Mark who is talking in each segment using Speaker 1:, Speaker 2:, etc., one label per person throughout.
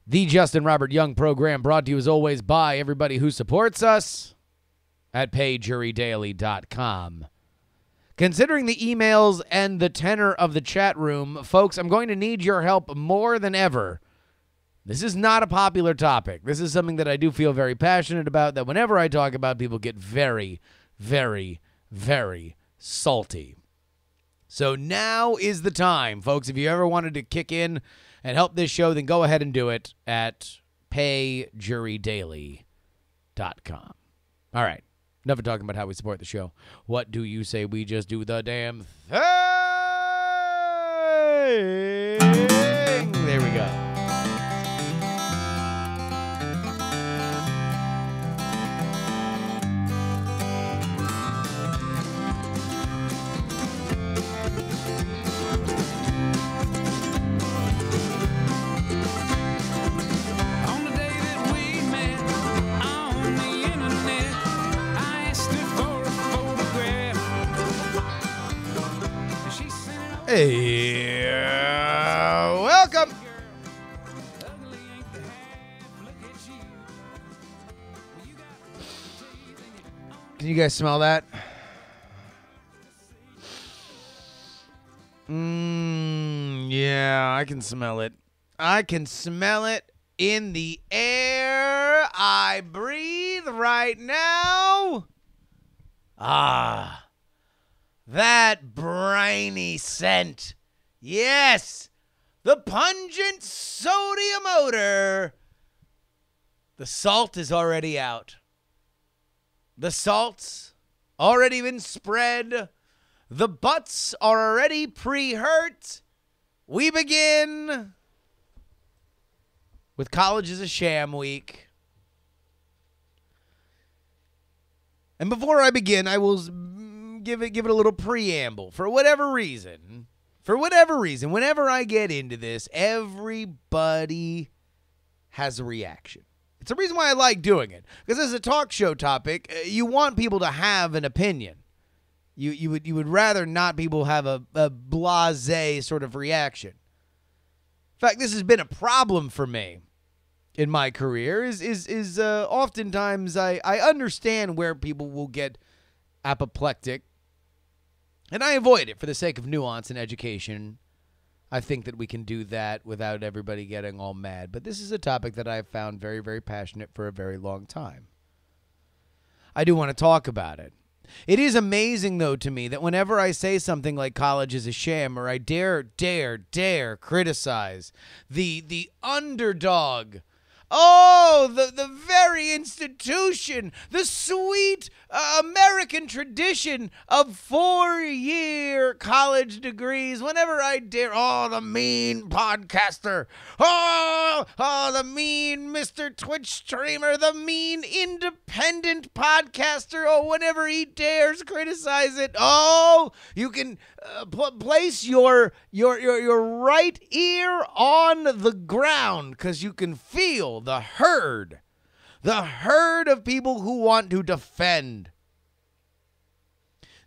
Speaker 1: The Justin Robert Young program brought to you as always by everybody who supports us at payjurydaily.com. Considering the emails and the tenor of the chat room, folks, I'm going to need your help more than ever. This is not a popular topic. This is something that I do feel very passionate about, that whenever I talk about, people get very, very, very salty. So now is the time, folks. If you ever wanted to kick in and help this show, then go ahead and do it at payjurydaily.com. All right. Enough of talking about how we support the show. What do you say we just do the damn thing? There we go. Hey, welcome. Can you guys smell that? Yeah, I can smell it. I can smell it in the air I breathe right now. That briny scent. Yes, the pungent sodium odor. The salt is already out. The salt's already been spread. The butts are already pre-hurt. We begin with College is a Sham week. And before I begin, I will give it a little preamble. For whatever reason, whenever I get into this, everybody has a reaction. It's the reason why I like doing it. Because as a talk show topic, you want people to have an opinion. You would rather not people have a blasé sort of reaction. In fact, this has been a problem for me in my career. Is oftentimes I understand where people will get apoplectic, and I avoid it for the sake of nuance and education. I think that we can do that without everybody getting all mad. But this is a topic that I've found very, very passionate for a very long time. I do want to talk about it. It is amazing, though, to me that whenever I say something like college is a sham, or I dare criticize the underdog, the very institution, the sweet American tradition of 4-year college degrees. Whenever I dare, the mean podcaster, the mean Mr. Twitch streamer, the mean independent podcaster, whenever he dares criticize it, you can place your right ear on the ground, because you can feel the herd of people who want to defend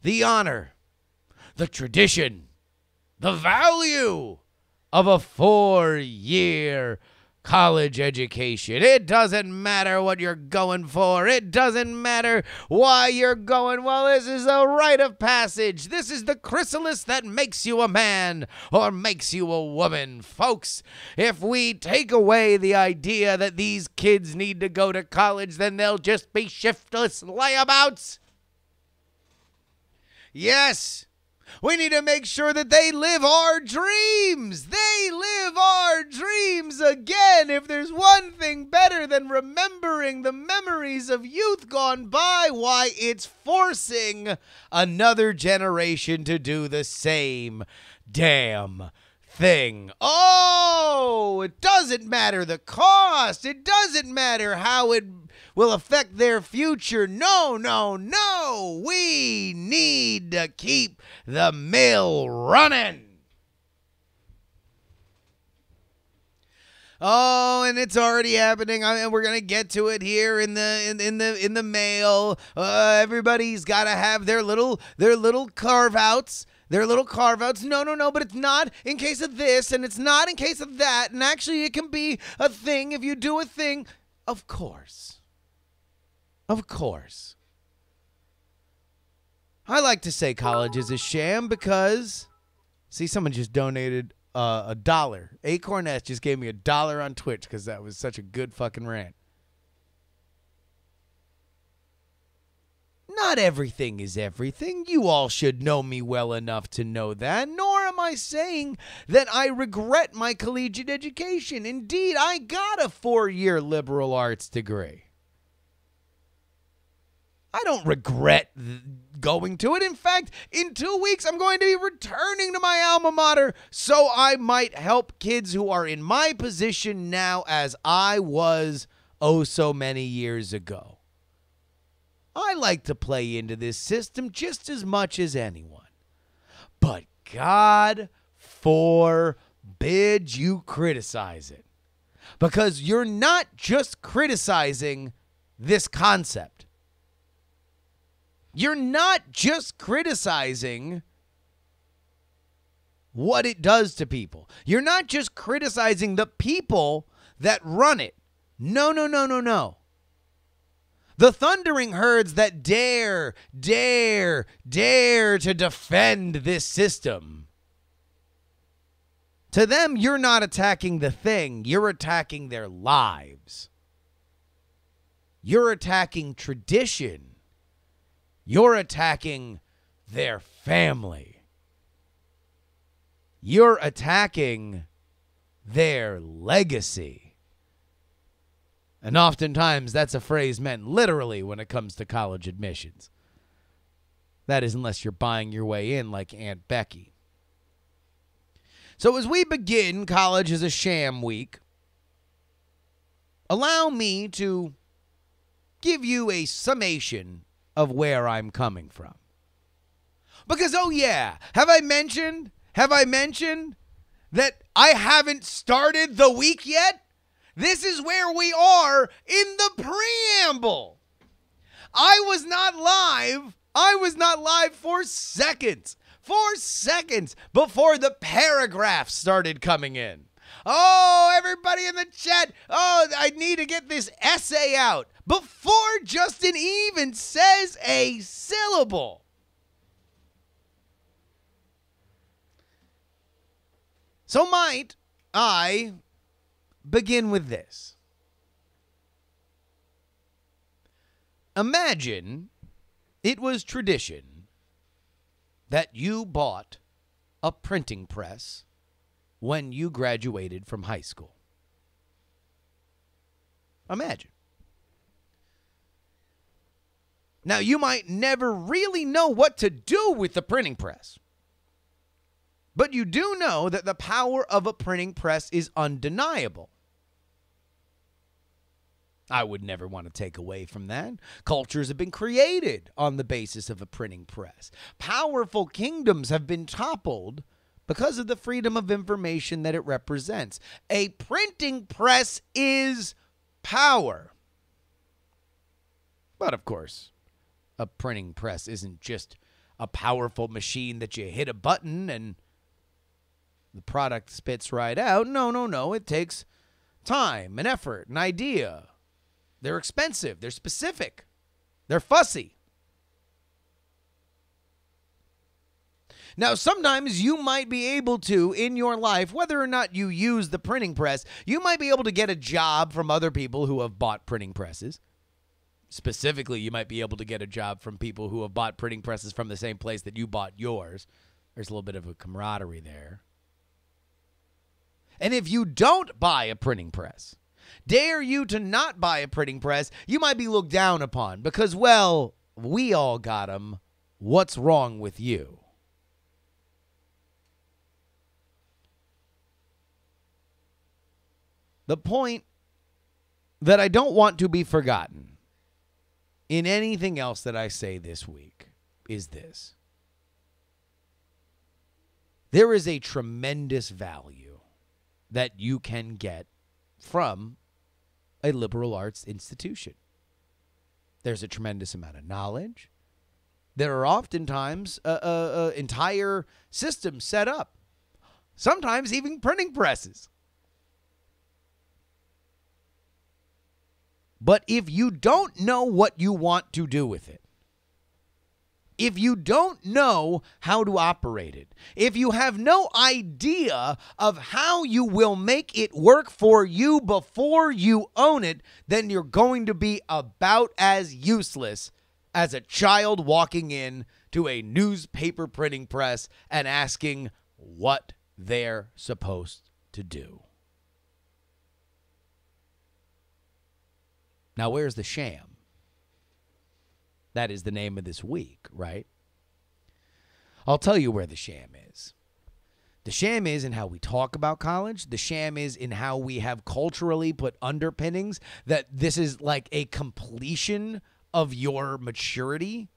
Speaker 1: the honor, the tradition, the value of a 4-year college education. It doesn't matter what you're going for. It doesn't matter why you're going. Well, this is a rite of passage. This is the chrysalis that makes you a man or makes you a woman. Folks, if we take away the idea that these kids need to go to college, then they'll just be shiftless layabouts. Yes, we need to make sure that they live our dreams. They live our dreams again. If there's one thing better than remembering the memories of youth gone by, why, it's forcing another generation to do the same damn thing. It doesn't matter the cost. It doesn't matter how it will affect their future. No. We need to keep the mill running. And it's already happening, and we're gonna get to it here in the mail. Everybody's got to have their little carve outs. They're little carve-outs. No, but it's not in case of this, and it's not in case of that, and actually it can be a thing if you do a thing. Of course. Of course. I like to say college is a sham because, see, someone just donated $1. Acorn S just gave me $1 on Twitch because that was such a good fucking rant. Not everything is everything. You all should know me well enough to know that. Nor am I saying that I regret my collegiate education. Indeed, I got a 4-year liberal arts degree. I don't regret going to it. In fact, in 2 weeks, I'm going to be returning to my alma mater so I might help kids who are in my position now as I was oh so many years ago. I like to play into this system just as much as anyone. But God forbid you criticize it. Because you're not just criticizing this concept. You're not just criticizing what it does to people. You're not just criticizing the people that run it. No. The thundering herds that dare to defend this system. To them, you're not attacking the thing. You're attacking their lives. You're attacking tradition. You're attacking their family. You're attacking their legacy. And oftentimes, that's a phrase meant literally when it comes to college admissions. That is, unless you're buying your way in like Aunt Becky. So as we begin College is a Sham week, allow me to give you a summation of where I'm coming from. Because, oh yeah, have I mentioned that I haven't started the week yet? This is where we are in the preamble. I was not live for seconds before the paragraphs started coming in. Oh, everybody in the chat. Oh, I need to get this essay out before Justin even says a syllable. So might I begin with this. Imagine it was tradition that you bought a printing press when you graduated from high school. Imagine. Now, you might never really know what to do with the printing press. But you do know that the power of a printing press is undeniable. I would never want to take away from that. Cultures have been created on the basis of a printing press. Powerful kingdoms have been toppled because of the freedom of information that it represents. A printing press is power. But of course, a printing press isn't just a powerful machine that you hit a button and the product spits right out. No. It takes time and effort and idea. They're expensive. They're specific. They're fussy. Now, sometimes you might be able to, in your life, whether or not you use the printing press, you might be able to get a job from other people who have bought printing presses. Specifically, you might be able to get a job from people who have bought printing presses from the same place that you bought yours. There's a little bit of a camaraderie there. And if you don't buy a printing press, dare you to not buy a printing press, you might be looked down upon because, well, we all got them. What's wrong with you? The point that I don't want to be forgotten in anything else that I say this week is this. There is a tremendous value that you can get from a liberal arts institution. There's a tremendous amount of knowledge. There are oftentimes entire systems set up, sometimes even printing presses. But if you don't know what you want to do with it, if you don't know how to operate it, if you have no idea of how you will make it work for you before you own it, then you're going to be about as useless as a child walking in to a newspaper printing press and asking what they're supposed to do. Now, where's the sham? That is the name of this week, right? I'll tell you where the sham is. The sham is in how we talk about college. The sham is in how we have culturally put underpinnings that this is like a completion of your maturity,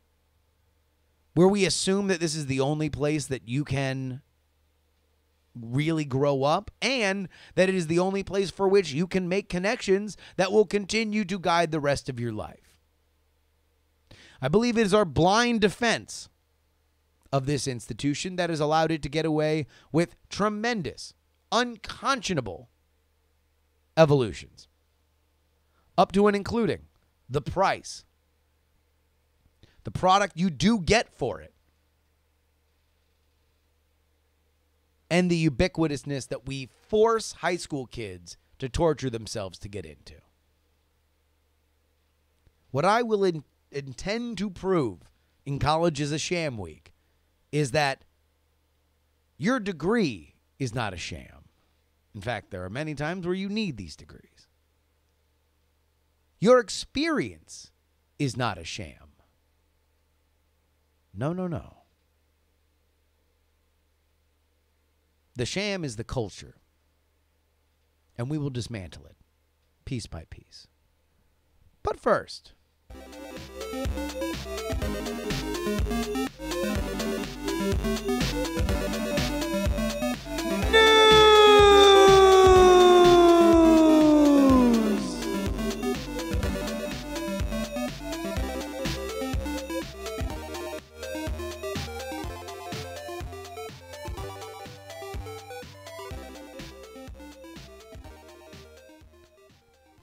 Speaker 1: where we assume that this is the only place that you can really grow up, and that it is the only place for which you can make connections that will continue to guide the rest of your life. I believe it is our blind defense of this institution that has allowed it to get away with tremendous, unconscionable evolutions, up to and including the price, the product you do get for it, and the ubiquitousness that we force high school kids to torture themselves to get into. What I will intend to prove in College is a Sham Week is that your degree is not a sham. In fact, there are many times where you need these degrees. Your experience is not a sham. No, no, no. The sham is the culture, and we will dismantle it piece by piece. But first,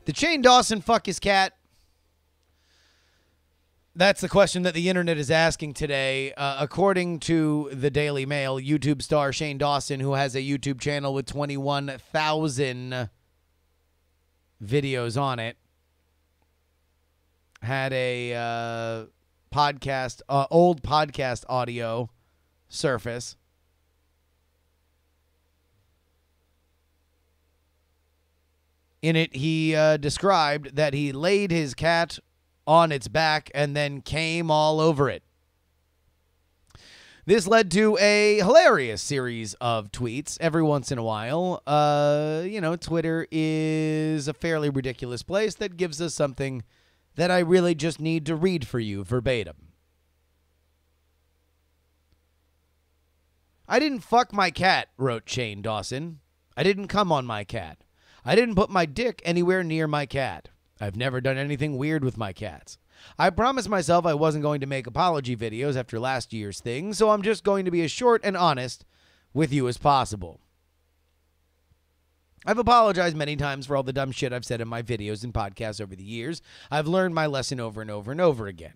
Speaker 1: did Shane Dawson fuck his cat? That's the question that the internet is asking today. According to the Daily Mail, YouTube star Shane Dawson, who has a YouTube channel with 21,000 videos on it, had a podcast, old podcast audio surface. In it, he described that he laid his cat on its back and then came all over it. This led to a hilarious series of tweets every once in a while. Twitter is a fairly ridiculous place that gives us something that I really just need to read for you verbatim. I didn't fuck my cat, wrote Shane Dawson. I didn't come on my cat. I didn't put my dick anywhere near my cat. I've never done anything weird with my cats. I promised myself I wasn't going to make apology videos after last year's thing, so I'm just going to be as short and honest with you as possible. I've apologized many times for all the dumb shit I've said in my videos and podcasts over the years. I've learned my lesson over and over and over again.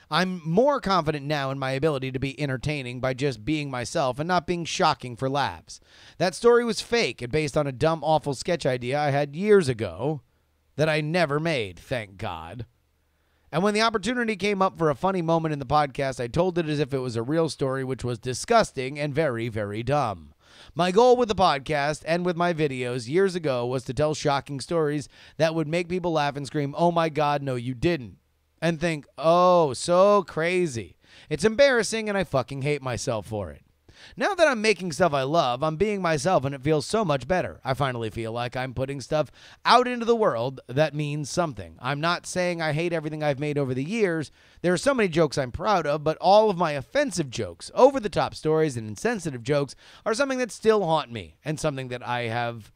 Speaker 1: I'm more confident now in my ability to be entertaining by just being myself and not being shocking for laughs. That story was fake and based on a dumb, awful sketch idea I had years ago that I never made, thank God. And when the opportunity came up for a funny moment in the podcast, I told it as if it was a real story, which was disgusting and very, very dumb. My goal with the podcast and with my videos years ago was to tell shocking stories that would make people laugh and scream, "Oh my God, no, you didn't." And think, oh, so crazy. It's embarrassing and I fucking hate myself for it. Now that I'm making stuff I love, I'm being myself and it feels so much better. I finally feel like I'm putting stuff out into the world that means something. I'm not saying I hate everything I've made over the years. There are so many jokes I'm proud of, but all of my offensive jokes, over-the-top stories, and insensitive jokes are something that still haunt me and something that I have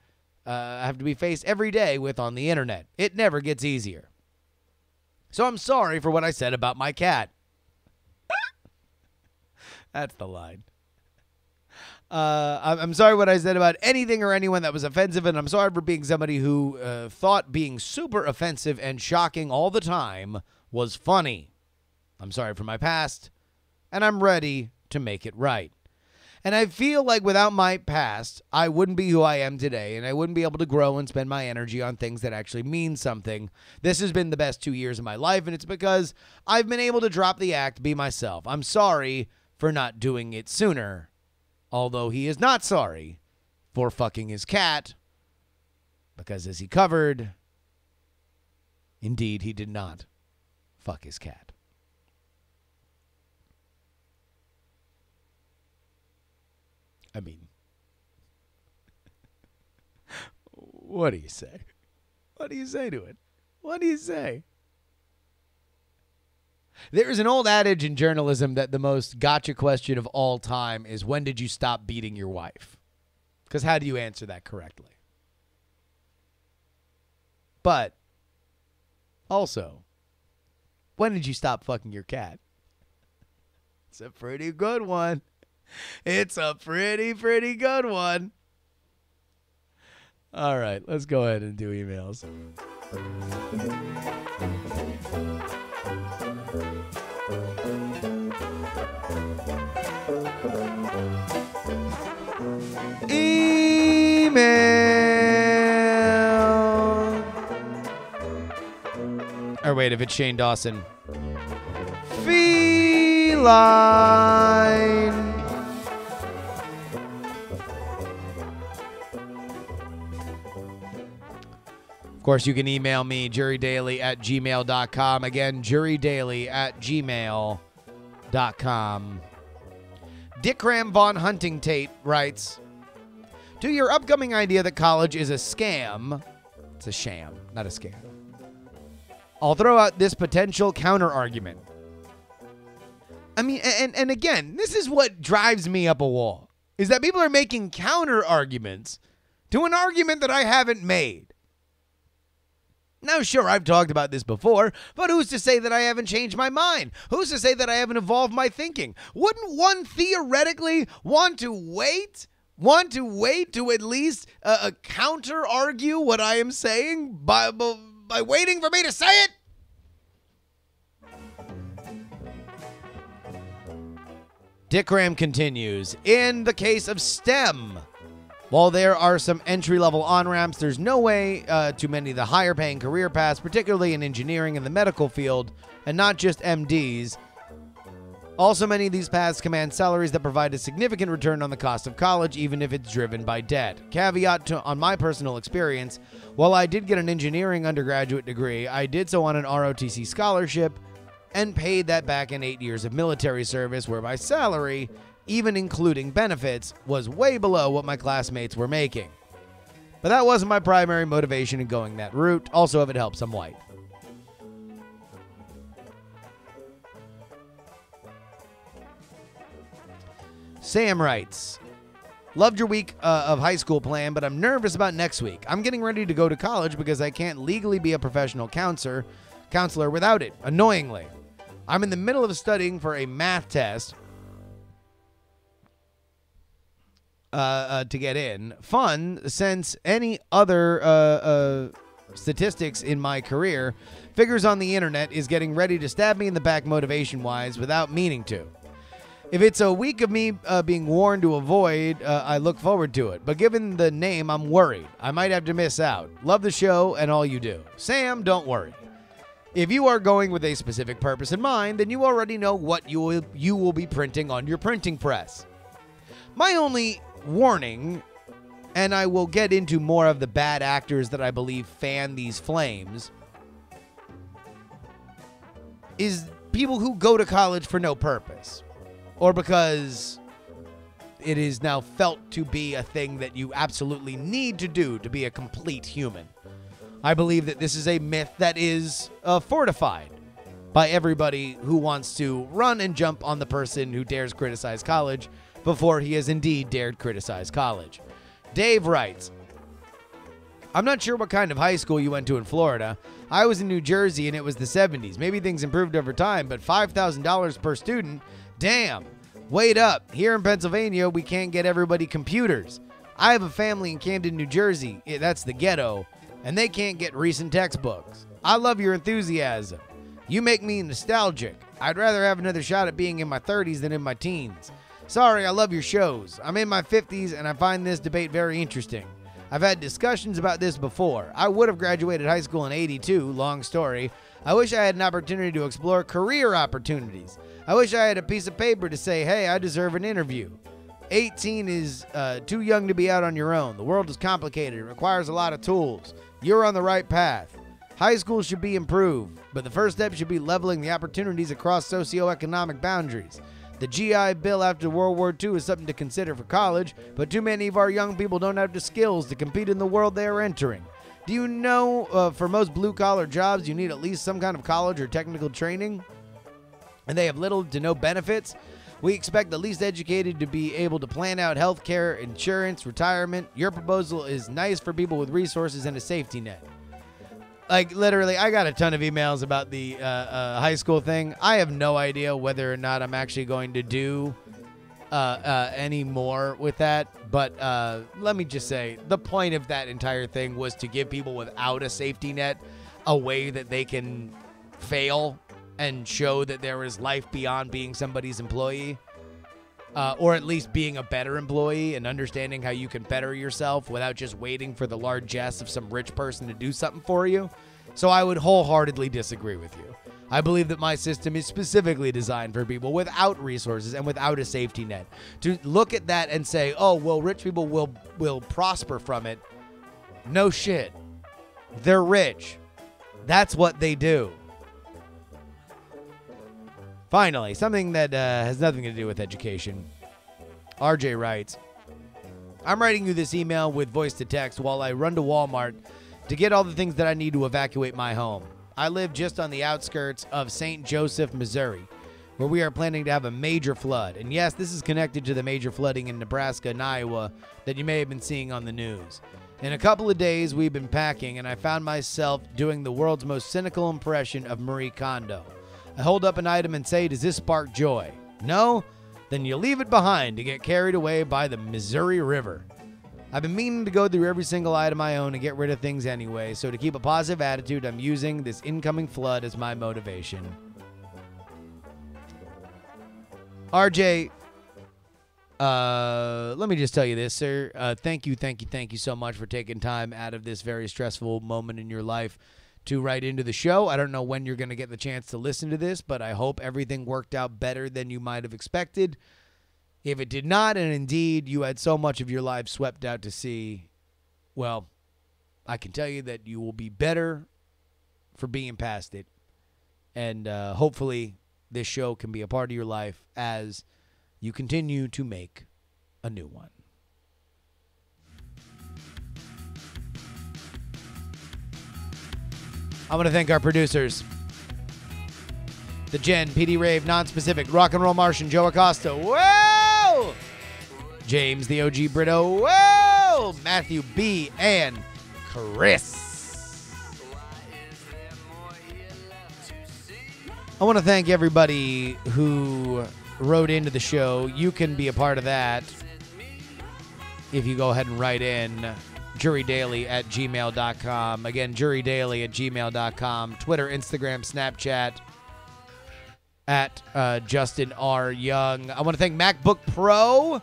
Speaker 1: to be faced every day with on the internet. It never gets easier. So I'm sorry for what I said about my cat. That's the line. I'm sorry what I said about anything or anyone that was offensive, and I'm sorry for being somebody who thought being super offensive and shocking all the time was funny. I'm sorry for my past, and I'm ready to make it right. And I feel like without my past, I wouldn't be who I am today, and I wouldn't be able to grow and spend my energy on things that actually mean something. This has been the best 2 years of my life, and it's because I've been able to drop the act, be myself. I'm sorry for not doing it sooner. Although he is not sorry for fucking his cat, because as he covered, indeed he did not fuck his cat. I mean, what do you say? What do you say to it? What do you say? There is an old adage in journalism that the most gotcha question of all time is, when did you stop beating your wife? Because how do you answer that correctly? But also, when did you stop fucking your cat? It's a pretty good one. It's a pretty good one. All right, let's go ahead and do emails. Email. Or wait, if it's Shane Dawson. Feline. Of course, you can email me, jurydaily@gmail.com. Again, jurydaily@gmail.com. Dickram Von Hunting Tate writes, to your upcoming idea that college is a scam, it's a sham, not a scam, I'll throw out this potential counter-argument. I mean, and again, this is what drives me up a wall, is that people are making counter-arguments to an argument that I haven't made. Now, sure, I've talked about this before, but who's to say that I haven't changed my mind? Who's to say that I haven't evolved my thinking? Wouldn't one theoretically want to wait to at least counter-argue what I am saying by waiting for me to say it? Dickram continues, in the case of STEM, while there are some entry-level on-ramps, there's no way to many of the higher-paying career paths, particularly in engineering and the medical field, and not just MDs. Also, many of these paths command salaries that provide a significant return on the cost of college, even if it's driven by debt. Caveat on my personal experience, while I did get an engineering undergraduate degree, I did so on an ROTC scholarship and paid that back in 8 years of military service, where my salary, even including benefits, was way below what my classmates were making. But that wasn't my primary motivation in going that route. Also, if it helps, I'm white. Sam writes, loved your week of high school plan, but I'm nervous about next week. I'm getting ready to go to college because I can't legally be a professional counselor without it, annoyingly. I'm in the middle of studying for a math test to get in. Fun, since any other statistics in my career, figures on the internet is getting ready to stab me in the back motivation-wise without meaning to. If it's a week of me being warned to avoid, I look forward to it. But given the name, I'm worried. I might have to miss out. Love the show and all you do. Sam, don't worry. If you are going with a specific purpose in mind, then you already know what you will be printing on your printing press. My only warning, and I will get into more of the bad actors that I believe fan these flames, is people who go to college for no purpose, or because it is now felt to be a thing that you absolutely need to do to be a complete human. I believe that this is a myth that is fortified by everybody who wants to run and jump on the person who dares criticize college before he has indeed dared criticize college. Dave writes, I'm not sure what kind of high school you went to in Florida. I was in New Jersey and it was the 70s. Maybe things improved over time, but $5,000 per student? Damn. Wait up. Here in Pennsylvania, we can't get everybody computers. I have a family in Camden, New Jersey. That's the ghetto. And they can't get recent textbooks. I love your enthusiasm. You make me nostalgic. I'd rather have another shot at being in my 30s than in my teens. Sorry, I love your shows. I'm in my 50s and I find this debate very interesting. I've had discussions about this before. I would have graduated high school in '82, long story. I wish I had an opportunity to explore career opportunities. I wish I had a piece of paper to say, hey, I deserve an interview. 18 is too young to be out on your own. The world is complicated. It requires a lot of tools. You're on the right path. High school should be improved, but the first step should be leveling the opportunities across socioeconomic boundaries. The GI Bill after World War II is something to consider for college, but too many of our young people don't have the skills to compete in the world they are entering. Do you know for most blue-collar jobs you need at least some kind of college or technical training? And they have little to no benefits? We expect the least educated to be able to plan out health care, insurance, retirement. Your proposal is nice for people with resources and a safety net. Like, literally, I got a ton of emails about the high school thing. I have no idea whether or not I'm actually going to do any more with that. But let me just say, the point of that entire thing was to give people without a safety net a way that they can fail and show that there is life beyond being somebody's employee. Or at least being a better employee and understanding how you can better yourself without just waiting for the largesse of some rich person to do something for you. So I would wholeheartedly disagree with you. I believe that my system is specifically designed for people without resources and without a safety net. To look at that and say, oh, well, rich people will prosper from it. No shit. They're rich. That's what they do. Finally, something that has nothing to do with education. RJ writes, I'm writing you this email with voice to text while I run to Walmart to get all the things that I need to evacuate my home. I live just on the outskirts of St. Joseph, Missouri, where we are planning to have a major flood. And yes, this is connected to the major flooding in Nebraska and Iowa that you may have been seeing on the news. In a couple of days, we've been packing, and I found myself doing the world's most cynical impression of Marie Kondo. I hold up an item and say, does this spark joy? No? Then you leave it behind to get carried away by the Missouri River. I've been meaning to go through every single item I own and get rid of things anyway, so to keep a positive attitude, I'm using this incoming flood as my motivation. RJ, let me just tell you this, sir. Thank you so much for taking time out of this very stressful moment in your life to write into the show. I don't know when you're going to get the chance to listen to this, but I hope everything worked out better than you might have expected. If it did not, and indeed you had so much of your life swept out to sea, well, I can tell you that you will be better for being past it. And hopefully this show can be a part of your life as you continue to make a new one. I want to thank our producers, the Jen, PD Rave, Non-Specific, Rock and Roll Martian, Joe Acosta, whoa! James, the OG Brito, whoa! Matthew B. and Chris. I want to thank everybody who wrote into the show. You can be a part of that if you go ahead and write in. JuRyDaily@gmail.com. Again, JuRyDaily@gmail.com. Twitter, Instagram, Snapchat at Justin R. Young. I want to thank MacBook Pro.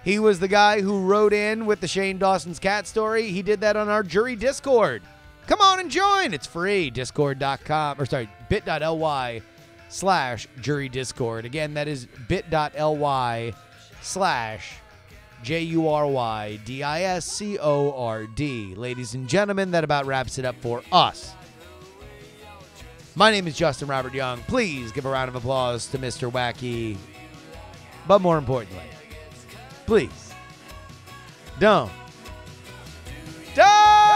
Speaker 1: He was the guy who wrote in with the Shane Dawson's cat story. He did that on our JuRy Discord. Come on and join. It's free. bit.ly/JuRy Discord. Again, that is bit.ly/JuRyDiscord. Ladies and gentlemen, that about wraps it up for us. My name is Justin Robert Young. Please give a round of applause to Mr. Wacky. But more importantly, please don't die.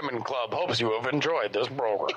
Speaker 2: Diamond Club hopes you have enjoyed this program.